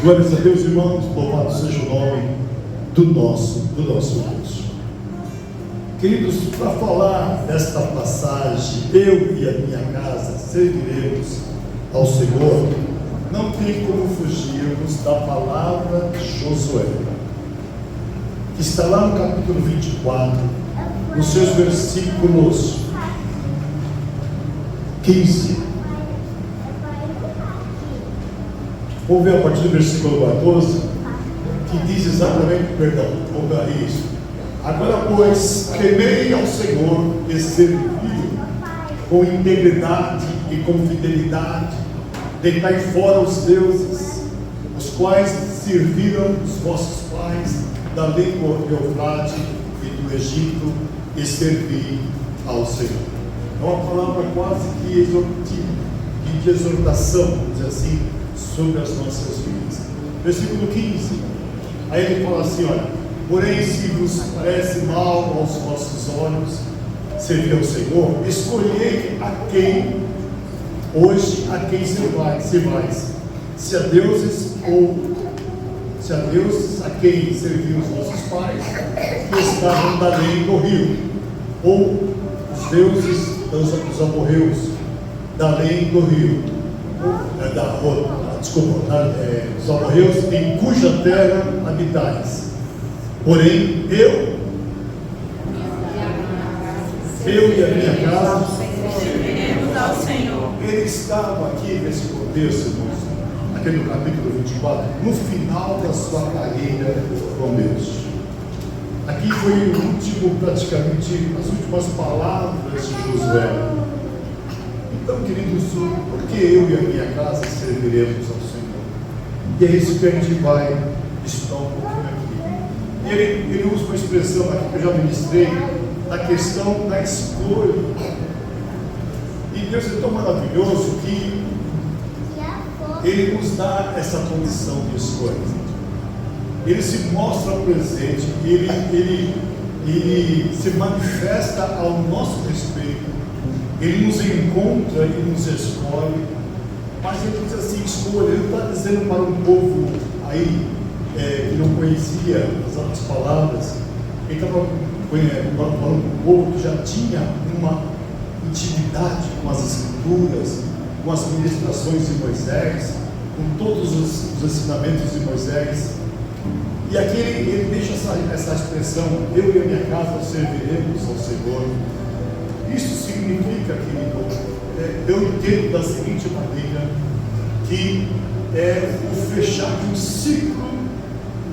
Glórias a Deus, irmãos, louvado seja o nome do nosso Deus. Queridos, para falar desta passagem, eu e a minha casa serviremos ao Senhor, não tem como fugirmos da palavra de Josué, que está lá no capítulo 24, nos seus versículos 15. Vamos ver a partir do versículo 14, que diz exatamente, vamos dar isso. Agora, pois, temei ao Senhor e servi com integridade e com fidelidade, deitai fora os deuses, os quais serviram os vossos pais da língua do Eufrate e do Egito, e servi ao Senhor. É uma palavra quase que de exortação, vamos dizer assim, sobre as nossas vidas. Versículo 15, aí ele fala assim, olha: porém, se vos parece mal aos vossos olhos servir ao Senhor, escolhei a quem hoje servais, se a deuses a quem serviam os vossos pais, que estavam da lei do rio, ou os deuses dos amorreus, da lei do rio, dos amorreus, em cuja terra habitais. Porém, eu e a minha casa serviremos ao Senhor. Ele estava aqui nesse contexto, irmãos, aqui no capítulo 24, no final da sua carreira com Deus. Aqui foi o último, praticamente, as últimas palavras de Josué. Então, queridos, por que eu e a minha casa serviremos ao Senhor? E é isso que a gente vai estudar um pouquinho aqui. Ele usa uma expressão aqui que eu já ministrei, da questão da escolha. E Deus é tão maravilhoso que Ele nos dá essa condição de escolha. Ele se mostra presente, Ele se manifesta ao nosso respeito. Ele nos encontra e nos escolhe, mas ele diz assim, escolha. Ele está dizendo para um povo aí que não conhecia as outras palavras. Ele estava para um povo que já tinha uma intimidade com as Escrituras, com as ministrações de Moisés, com todos os ensinamentos de Moisés. E aqui ele deixa essa expressão: eu e a minha casa serviremos ao Senhor. Isso significa, querido, eu entendo da seguinte maneira, que é o fechar de um ciclo,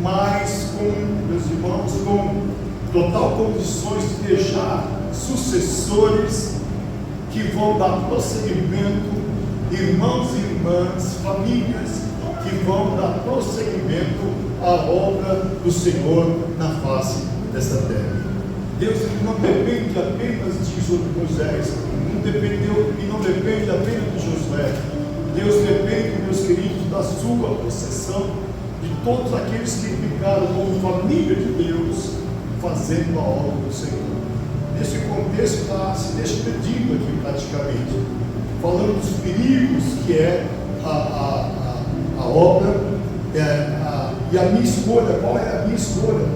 mas com, meus irmãos, com total condições de deixar sucessores que vão dar prosseguimento, irmãos e irmãs, famílias que vão dar prosseguimento à obra do Senhor na face dessa terra. Deus não depende apenas de Moisés, não depende apenas de Josué. Deus depende, meus queridos, da sua possessão, de todos aqueles que ficaram como família de Deus, fazendo a obra do Senhor. Nesse contexto está se despedindo aqui praticamente, falando dos perigos que é a obra, e a minha escolha. Qual é a minha escolha?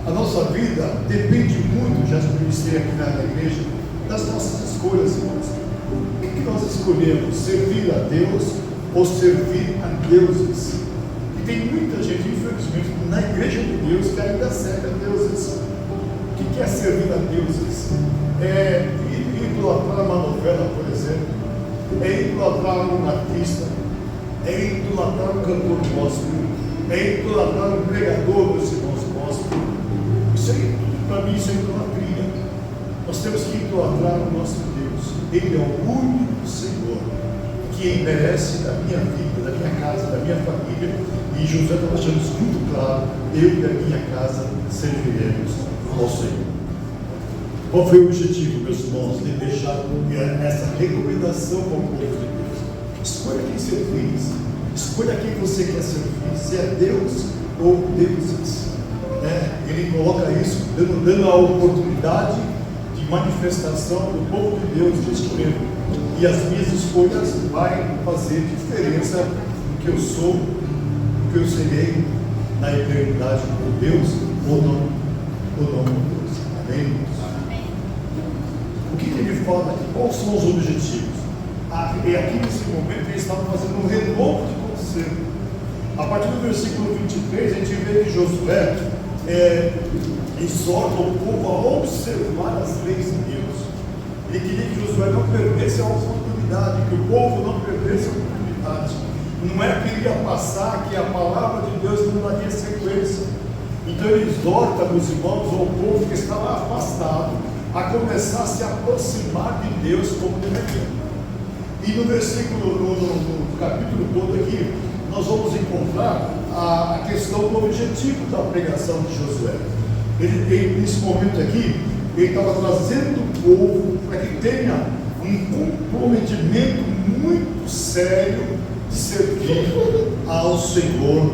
A nossa vida depende muito, já ministrei aqui na igreja, das nossas escolhas, irmãos. O que nós escolhemos? Servir a Deus ou servir a deuses? E tem muita gente, infelizmente, na igreja de Deus que ainda serve a deuses. O que é servir a deuses? É idolatrar uma novela, por exemplo, é idolatrar um artista, é idolatrar um cantor gospel, é idolatrar um pregador, meus irmãos, gospel. Isso aí, para mim, isso é idolatria. Nós temos que idolatrar o nosso Deus. Ele é o único Senhor que merece da minha vida, da minha casa, da minha família. E José está deixando isso muito claro: eu e a minha casa serviremos ao Senhor. Qual foi o objetivo, meus irmãos, de deixar essa recomendação para o povo de Deus? Escolha quem servir, escolha quem você quer servir, se é Deus ou deuses. Ele coloca isso, dando a oportunidade de manifestação do povo de Deus de escolher. E as minhas escolhas vai fazer diferença em que eu sou, o que eu serei na eternidade com Deus ou não com Deus. Amém? Amém. O que ele fala aqui? Quais são os objetivos? E aqui nesse momento eles estavam fazendo um renovo de conselho. A partir do versículo 23, a gente vê que Josué exorta o povo a observar as leis de Deus. Ele queria que Josué não perdesse a oportunidade, que o povo não perdesse a oportunidade. Não é que ele ia passar, que a palavra de Deus não daria sequência. Então ele exorta, meus irmãos, ao povo que estava afastado, a começar a se aproximar de Deus como deveria. E no versículo, no capítulo todo aqui, nós vamos encontrar a questão do objetivo da pregação de Josué. Ele nesse momento aqui, ele estava trazendo o povo para que tenha um comprometimento muito sério de servir ao Senhor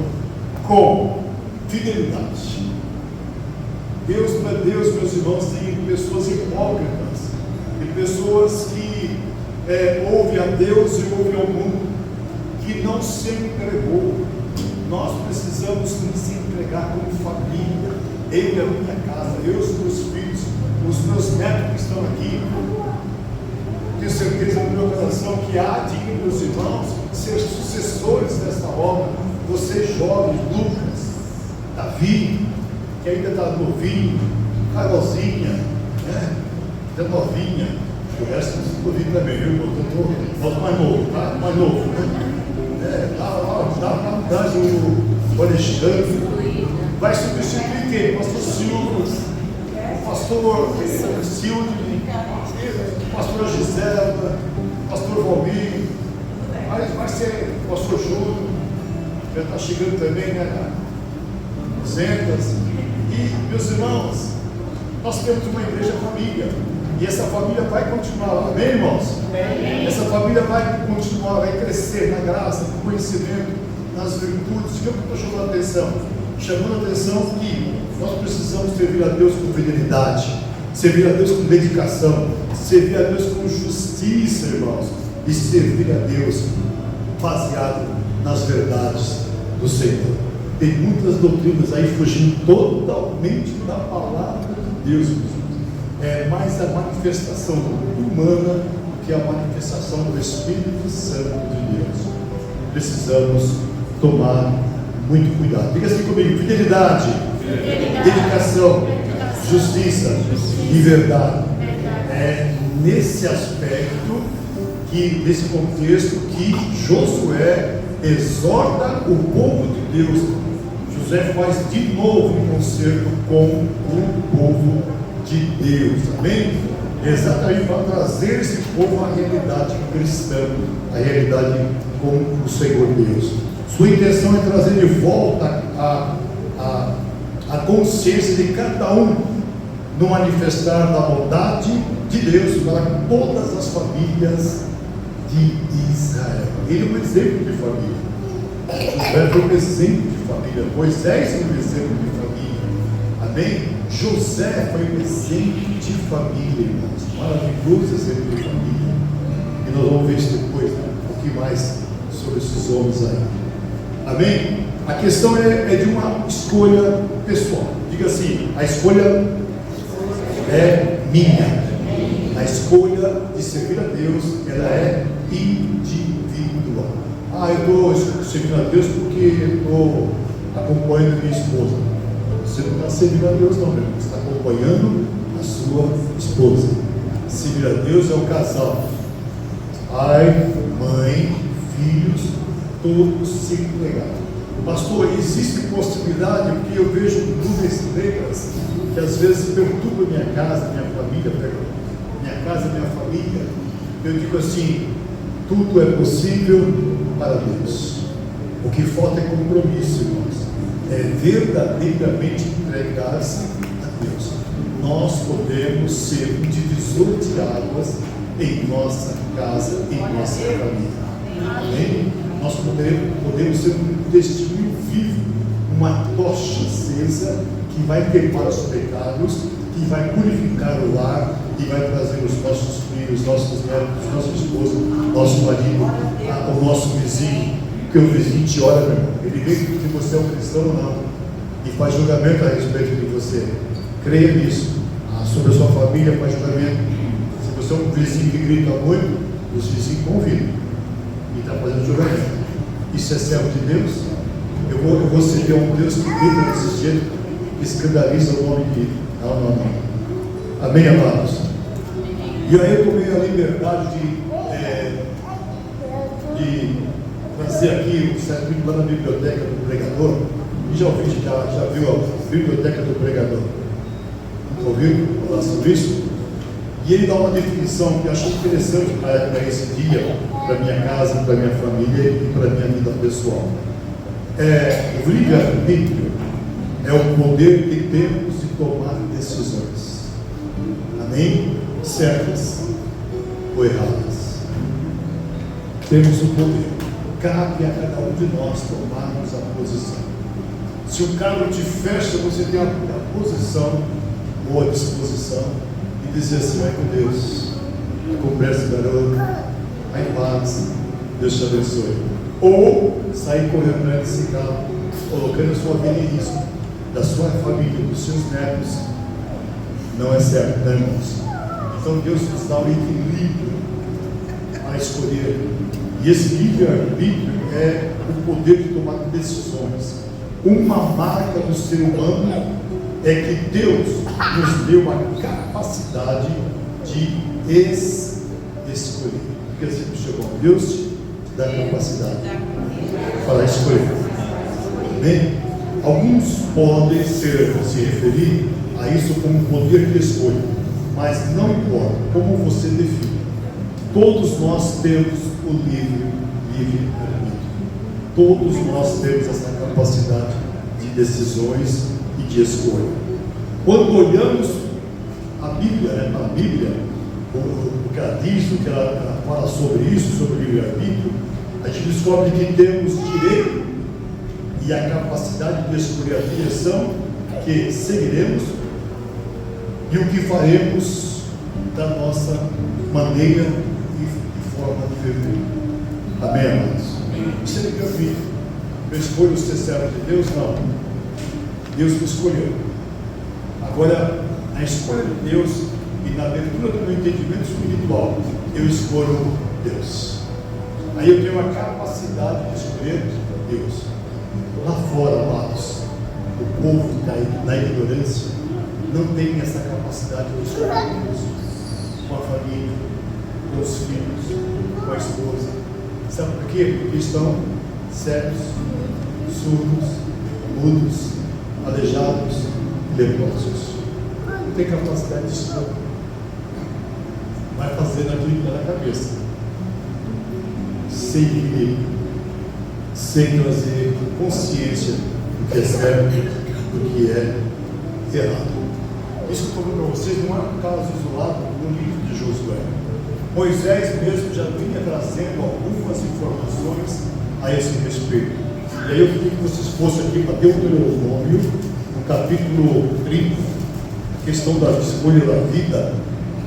com fidelidade. Deus não é Deus, meus irmãos, tem pessoas hipócritas, tem pessoas que ouvem a Deus e ouvem ao mundo, que não se entregou. Nós precisamos nos entregar como família, eu e a minha casa, eu e os meus filhos, os meus netos que estão aqui. Tenho certeza no meu coração que há de, meus irmãos, ser sucessores desta obra. Vocês jovens, Lucas, Davi, que ainda está novinho, Carolzinha, né? Está novinha, o resto do novinho também, viu? Eu estou mais novo, tá? Mais novo, né? Dá o Alexandre. Vai substituir quem? Pastor Silvio, Pastor Silvio, Pastor Gisela, Pastor Valmir, vai ser Pastor Júlio, já está chegando também, né? 200. E, meus irmãos, nós temos uma igreja família, e essa família vai continuar, amém, irmãos? Amém. Essa família vai continuar, vai crescer na graça, no conhecimento, nas virtudes. O que eu estou chamando a atenção? Chamando a atenção que nós precisamos servir a Deus com fidelidade, servir a Deus com dedicação, servir a Deus com justiça, irmãos, e servir a Deus baseado nas verdades do Senhor. Tem muitas doutrinas aí fugindo totalmente da palavra de Deus. É mais a manifestação humana do que a manifestação do Espírito Santo de Deus. Precisamos tomar muito cuidado. Diga assim comigo: fidelidade, dedicação, justiça e verdade. É nesse aspecto, nesse contexto, que Josué exorta o povo de Deus. Josué faz de novo um concerto com o povo de Deus, amém? Exatamente para trazer esse povo à realidade cristã, à realidade com o Senhor Deus. Sua intenção é trazer de volta a consciência de cada um no manifestar da bondade de Deus para todas as famílias de Israel. Ele é um exemplo de família. Josué foi um exemplo de família. Moisés foi um exemplo de família. Amém? José foi um exemplo de família, irmãos. Maravilhoso exemplo de família. E nós vamos ver isso depois, né? Um pouquinho mais sobre esses homens aí. Amém? A questão é de uma escolha pessoal. Diga assim: a escolha é minha. A escolha de servir a Deus, ela é individual. Eu estou servindo a Deus porque estou acompanhando minha esposa. Você não está servindo a Deus, não, meu irmão. Você está acompanhando a sua esposa. Servir a Deus é o casal. Pai, mãe, filhos, todos se entregaram. Pastor, existe possibilidade, porque eu vejo nuvens negras que às vezes perturbam minha casa, minha família, minha casa, minha família. Eu digo assim: tudo é possível para Deus. O que falta é compromisso, irmãos. É verdadeiramente entregar-se a Deus. Nós podemos ser um divisor de águas em nossa casa, em nossa família. Amém? Nós podemos ser um testemunho vivo, uma tocha acesa que vai queimar os pecados, que vai purificar o lar e vai trazer os nossos filhos, nossos netos, nossa esposa, nosso marido, o nosso vizinho Porque o vizinho te olha, meu irmão, ele vê que você é um cristão ou não, e faz julgamento a respeito de você. Creia nisso. Sobre a sua família, faz julgamento. Se você é um vizinho que grita muito, os vizinhos convidam e está fazendo julgamento. Isso é servo de Deus? Eu vou servir a um Deus que grita desse jeito, que escandaliza o nome de. Não. Amém, amados? E aí eu tomei a liberdade de trazer aqui o sermão lá na biblioteca do pregador. E já viu a biblioteca do pregador? Ouviu falar sobre isso? E ele dá uma definição que eu achei interessante para esse dia, para minha casa, para minha família e para minha vida pessoal. O livre-arbítrio é o poder que temos de tomar decisões. Amém? Certas ou erradas. Temos o poder. Cabe a cada um de nós tomarmos a posição. Se o carro te fecha, você tem a posição ou a disposição de dizer assim: vai com Deus, conversa, garoto, vai em paz, Deus te abençoe. Ou sair correndo atrás desse carro, colocando a sua vida em risco, da sua família, dos seus netos. Não é certo, né, irmãos? Então Deus nos dá o equilíbrio a escolher. E esse livre-arbítrio é o poder de tomar decisões. Uma marca do ser humano é que Deus nos deu a capacidade de escolher. Porque sempre chegou, Deus te dá a capacidade de falar escolher. Bem, alguns podem se referir a isso como poder de escolha, mas não importa como você define. Todos nós temos o livre-arbítrio. Todos nós temos essa capacidade de decisões e de escolha. Quando olhamos a Bíblia, para a Bíblia, o que ela diz, o que ela fala sobre isso, sobre o livre-arbítrio, a gente descobre que temos direito e a capacidade de escolher a direção que seguiremos e o que faremos da nossa maneira e forma de viver. Amém, amados? Isso é livre-arbítrio. Eu escolho ser servo de Deus? Não. Deus me escolheu. Agora, a escolha de Deus e na abertura do meu entendimento espiritual, eu escolho Deus. Aí eu tenho a capacidade de escolher Deus. Lá fora, amados, o povo da ignorância não tem essa capacidade de escolher Deus. Com a família, com os filhos, com a esposa. Sabe por quê? Porque estão cegos, surdos, mudos, aleijados, leprosos. Não tem capacidade de escolha. Vai fazendo aquilo que está na cabeça, sem equilíbrio, sem trazer consciência do que é certo, do que é errado. Isso que eu estou falando para vocês não é um caso isolado no livro de Josué. Moisés mesmo já vinha trazendo algumas informações a esse respeito. E aí eu queria que vocês fossem aqui para Deuteronômio, no capítulo 30, a questão da escolha da vida,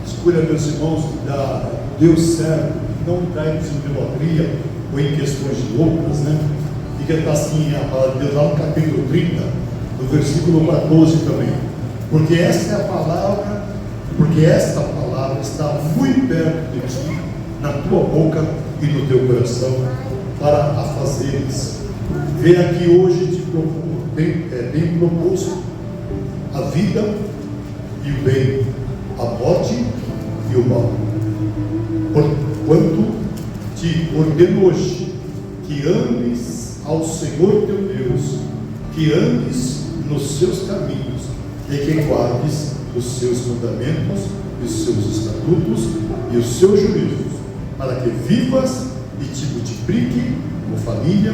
escolha, meus irmãos, da Deus certo, não cairmos em idolatria ou em questões loucas, né? E que está assim a palavra de Deus lá no capítulo 30, no versículo 14 também. Porque esta é a palavra, porque esta palavra está muito perto de ti, na tua boca e no teu coração, para a fazeres. Vem aqui hoje bem proposto a vida e o bem, a morte e o mal. Porquanto te ordeno hoje que andes ao Senhor teu Deus, que andes nos seus caminhos, e que guardes os seus mandamentos, os seus estatutos e os seus juízos, para que vivas e te multiplique como família,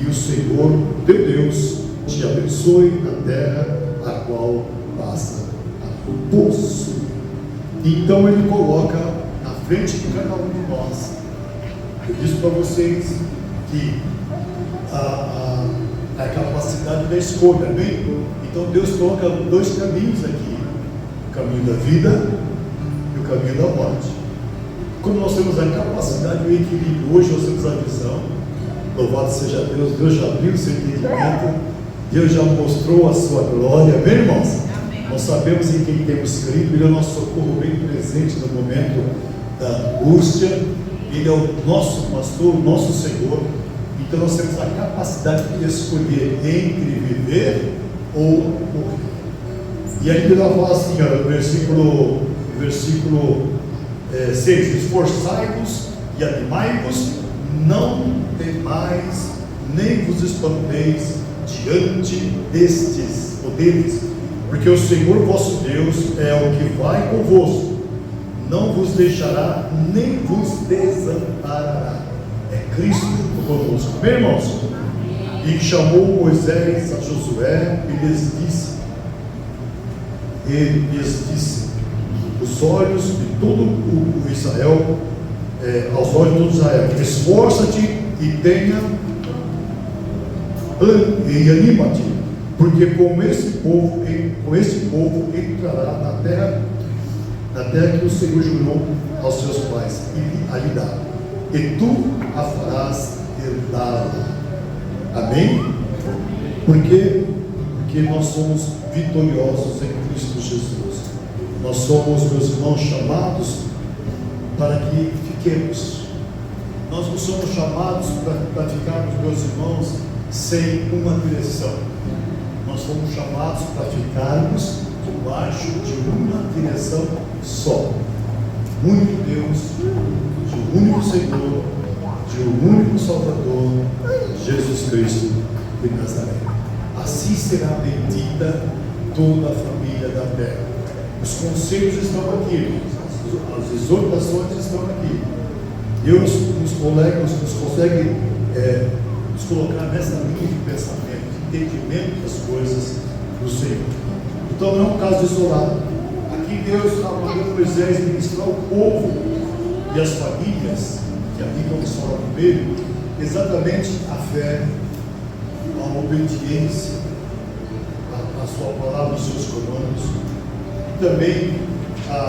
e o Senhor teu Deus te abençoe na terra a qual passa a possuir. Então ele coloca na frente de cada um de nós. Eu disse para vocês que a capacidade da escolha, bem? Então Deus coloca dois caminhos aqui: o caminho da vida e o caminho da morte. Como nós temos a capacidade e o equilíbrio, hoje nós temos a visão, Louvado seja Deus. Deus já abriu o seu entendimento. Deus já mostrou a sua glória. Amém, irmãos? Amém. Nós sabemos em quem temos crido. Ele é o nosso socorro bem presente no momento da angústia. Ele é o nosso pastor, o nosso Senhor. Então nós temos a capacidade de escolher entre viver ou morrer. E aí ele fala assim, olha, no versículo 6: esforçai-vos e animai-vos, não temais, nem vos espanteis diante destes poderes, porque o Senhor vosso Deus é o que vai convosco, não vos deixará, nem vos desamparará. É Cristo conosco. Bem, irmãos? E chamou Moisés a Josué e lhes disse, os olhos de todo o Israel, aos olhos de todo Israel, esforça-te e tenha e anima-te, porque com esse povo entrará na terra que o Senhor jurou aos seus pais e a lhe dar, e tu a farás herdá-la. Amém? Porque nós somos vitoriosos em Cristo Jesus. Nós somos, meus irmãos, chamados para que fiquemos. Nós não somos chamados para ficarmos, meus irmãos, sem uma direção. Nós somos chamados para ficarmos debaixo de uma direção só. Um único Deus, de um único Senhor, de um único Salvador, Jesus Cristo de Nazaré. Assim será bendita toda a família da terra. Os conselhos estão aqui, as exortações estão aqui. Deus nos consegue nos colocar nessa linha de pensamento, de entendimento das coisas do Senhor. Então não é um caso isolado. Aqui Deus está mandando Moisés ministrar o povo e as famílias que habitam fora do meio, exatamente a fé, a obediência, a sua palavra, os seus comandos, e também a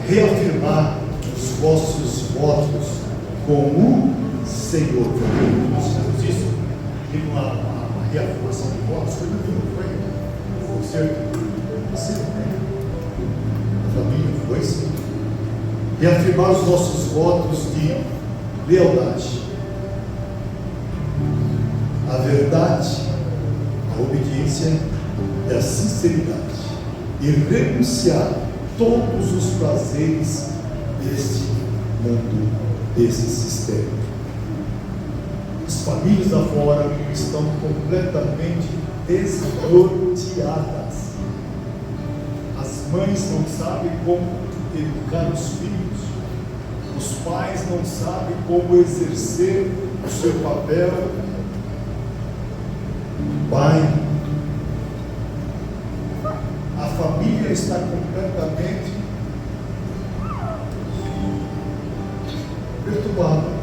reafirmar os vossos votos com o Senhor. Nós fizemos isso, e uma reafirmação de votos foi no livro, foi certo? Sim, né? A família foi sim. Reafirmar os nossos votos de lealdade, a verdade, a obediência e a sinceridade, e renunciar todos os prazeres deste mundo, desse sistema. As famílias lá fora estão completamente desnorteadas. As mães não sabem como educar os filhos. Os pais não sabem como exercer o seu papel. Pai, a família está completamente perturbada.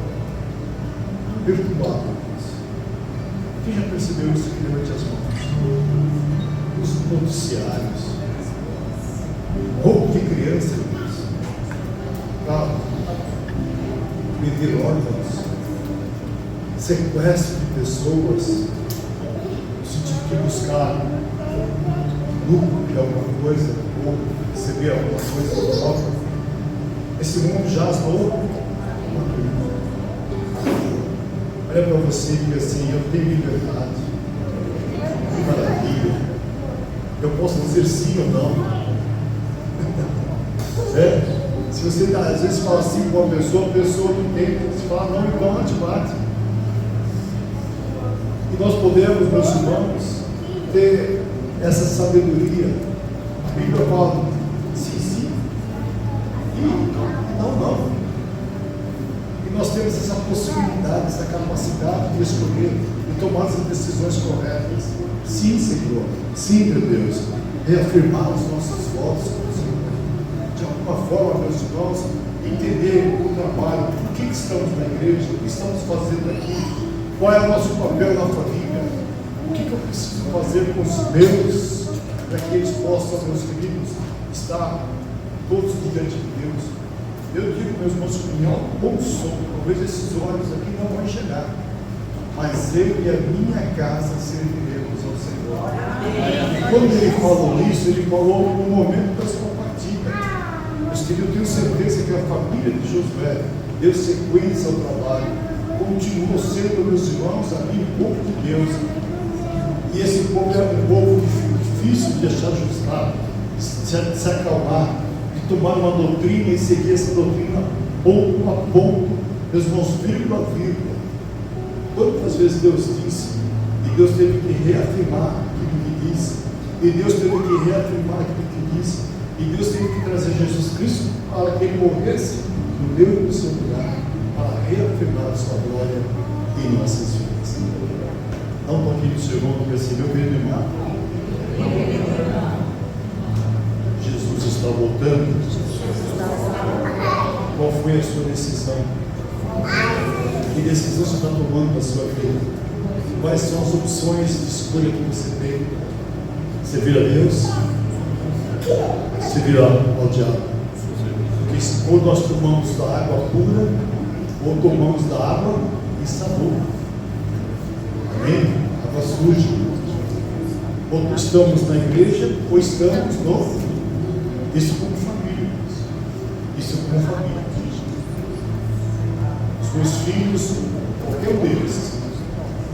Quem já percebeu isso aqui? Levante as mãos. Os noticiários, roubo de criança, vender órgãos, sequestro de pessoas, no sentido de buscar lucro de alguma coisa, ou receber alguma coisa própria. Esse mundo jaz no olha para você e diga assim: eu tenho liberdade, que maravilha, eu posso dizer sim ou não. Se você às vezes fala sim com uma pessoa, a pessoa não tem, se fala não, então ela te bate. E nós podemos, meus irmãos, ter essa sabedoria. A Bíblia fala sim, sim, e não. E nós temos essa possibilidade, essa capacidade de escolher e tomar as decisões corretas. Sim, Senhor, sim, meu Deus, reafirmar os nossos votos, de alguma forma, meus irmãos, entender o trabalho, por que estamos na igreja, o que estamos fazendo aqui, qual é o nosso papel na família, o que eu preciso fazer com os meus, para que eles possam, meus queridos, estar todos diante de Deus. Eu digo, meus irmãos, que em bom som, talvez esses olhos aqui não vão enxergar, mas eu e a minha casa serviremos ao Senhor. E quando ele falou isso, ele falou no momento da sua partida. Mas que eu tenho certeza que a família de Josué deu sequência ao trabalho, continuou sendo, meus irmãos, ali o povo de Deus. E esse povo era um povo difícil de achar ajustado, de se acalmar, de tomar uma doutrina e seguir essa doutrina ponto a ponto, meus irmãos, vírgula a vírgula. Quantas vezes Deus disse, e Deus teve que reafirmar aquilo que disse, e Deus teve que reafirmar aquilo que disse, e Deus teve que trazer Jesus Cristo para que ele morresse no meu e no seu lugar, para reafirmar a sua glória em nossas vidas. Dá um pouquinho do seu irmão, porque assim, meu querido irmão, Jesus está voltando. Qual foi a sua decisão? Que decisão você está tomando na sua vida? Quais são as opções de escolha que você tem? Você vira a Deus? Você vira ao diabo? Porque ou nós tomamos da água pura, ou tomamos da água insalubre. Amém? Água suja. Ou estamos na igreja, ou estamos no. Isso como família. Isso como família. Os meus filhos, qualquer um deles,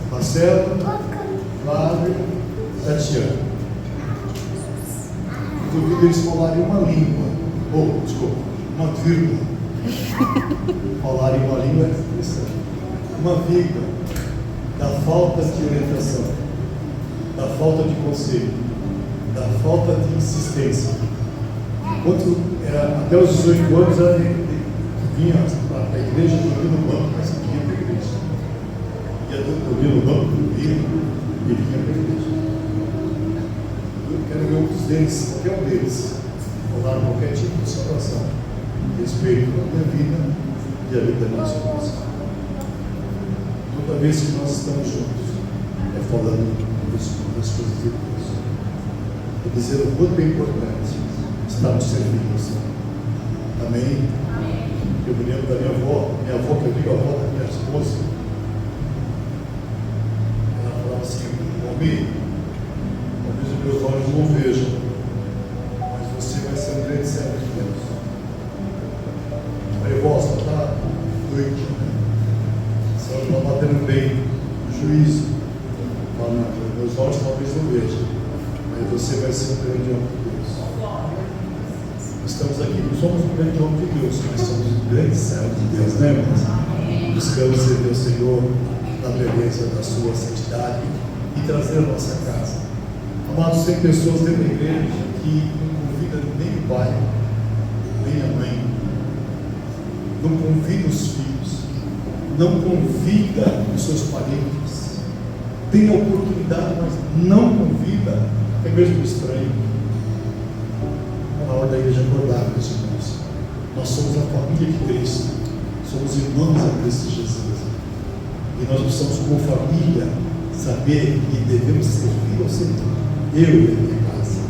Marcelo, Flávio, Tatiana, eu duvido eles falarem uma língua, uma vírgula, falarem uma língua cristã, uma vírgula, da falta de orientação, da falta de conselho, da falta de insistência. Até os 18 anos ela vinha para a igreja, dormia no banco, mas não vinha para a igreja. Ia dormir no banco, dormia e vinha para a igreja. Eu quero ver um deles, qualquer um deles, falar qualquer tipo de situação, respeito à minha vida e a vida da minha esposa. Toda vez que nós estamos juntos, é falando das coisas de Deus. É dizer o quanto é importante estarmos servindo ao Senhor. Amém? Eu me lembro da minha avó, que eu digo a avó da minha esposa. Ela falava assim: Almir, talvez os meus olhos não vejam, mas você vai ser um grande servo de Deus. Aí, vó, você está doente, né? Você está batendo bem no juízo. Fala, não, meus olhos talvez não vejam, mas você vai ser um grande homem de Deus. Estamos aqui, não somos um grande homem de Deus, mas somos um grande servo de Deus, né, irmãos? Buscamos servir ao Senhor na beleza da sua santidade e trazer a nossa casa. Amados, tem pessoas dentro da igreja que não convidam nem o pai, nem a mãe, não convidam os filhos, não convida os seus parentes, tem a oportunidade, mas não convida, é mesmo estranho. Na hora da igreja acordar, meus irmãos, nós somos a família de Cristo, somos irmãos a Cristo Jesus, e nós precisamos, como família, saber que devemos servir ao Senhor, eu e a minha casa.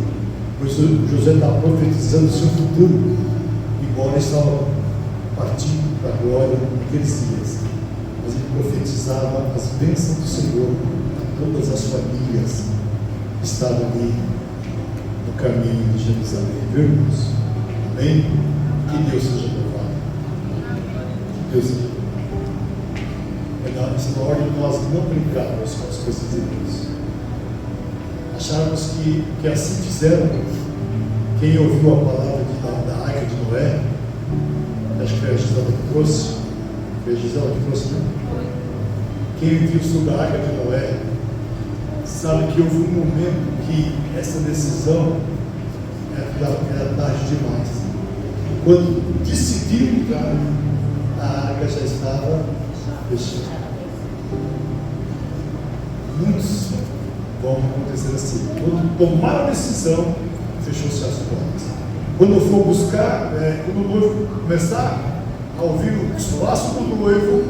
Pois José está profetizando o seu futuro, embora estava partindo para a glória naqueles dias, mas ele profetizava as bênçãos do Senhor a todas as famílias que estavam ali no caminho de Jerusalém, viu, irmãos? Amém? Que Deus seja louvado. Que Deus seja louvado. É na hora de nós não brincarmos com as coisas de Deus. Acharmos que assim fizeram quem ouviu a palavra da arca de Noé, acho que foi a Gisela que trouxe, foi a Gisela que trouxe, né? Quem viu sobre a arca de Noé, sabe que houve um momento que essa decisão era tarde demais. Quando decidiram entrar, a arca já estava fechada. Muitos vão acontecer assim. Quando tomaram a decisão, fechou-se as portas. Quando eu for buscar, quando o noivo começar a ouvir os passos do noivo,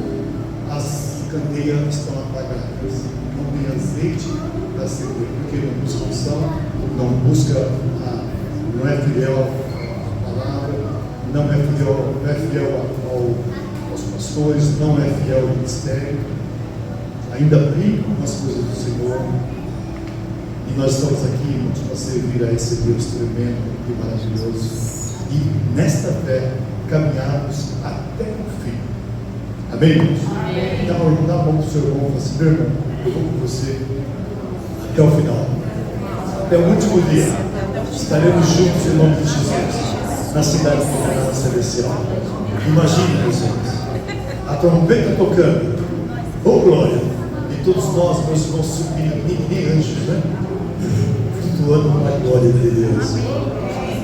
as candeias estão apagadas. Não tem azeite para acender, porque não busca unção, não busca, não é fiel à palavra, não é fiel aos pastores, não é fiel ao ministério. ainda brincam com as coisas do Senhor. E nós estamos aqui, irmãos, para servir a esse Deus tremendo e maravilhoso. E nesta fé, caminharmos até o fim. Amém, irmãos? Amém. Dá a mão para o seu irmão e fala assim: meu irmão, eu vou com você até o final. Até o último dia. Estaremos juntos em nome de Jesus, na cidade de celestial. Imagine, meus irmãos, a trombeta tocando, oh glória, e todos nós, meus irmãos, subindo, nem anjos, né? Flutuando com a glória de Deus,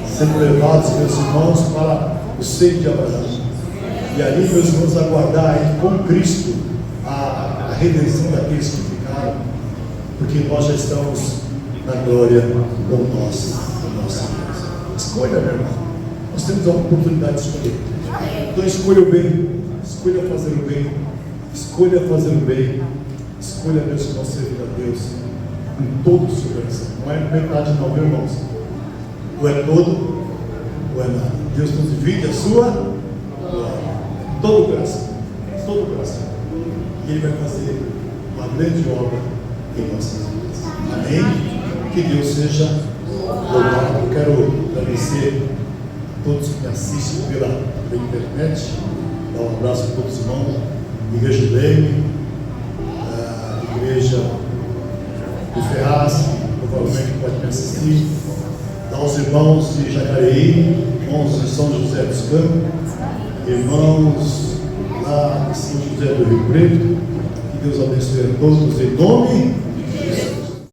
sendo levados, meus irmãos, para o seio de Abraão, e ali, meus irmãos, aguardar aí, com Cristo a redenção daqueles que ficaram, porque nós já estamos na glória com o nosso Deus. Escolha, meu irmão, nós temos a oportunidade de escolher. Então escolha o bem, escolha fazer o bem, escolha fazer o bem, escolha, meus irmãos, servir a Deus com todo o seu coração. Não é metade não, meus irmãos. Ou é todo, ou é nada. Deus nos divide a sua glória. Todo o coração, todo o coração. E Ele vai fazer uma grande obra em nossas vidas. Amém? Que Deus seja louvado. Eu quero agradecer a todos que me assistem pela internet. Dar um abraço a todos os irmãos. Igreja do Leme, a Igreja do Ferraz, que provavelmente pode me assistir. Dar aos irmãos de Jacareí, irmãos de São José dos Campos, irmãos lá de São José do Rio Preto. Que Deus abençoe a todos em nome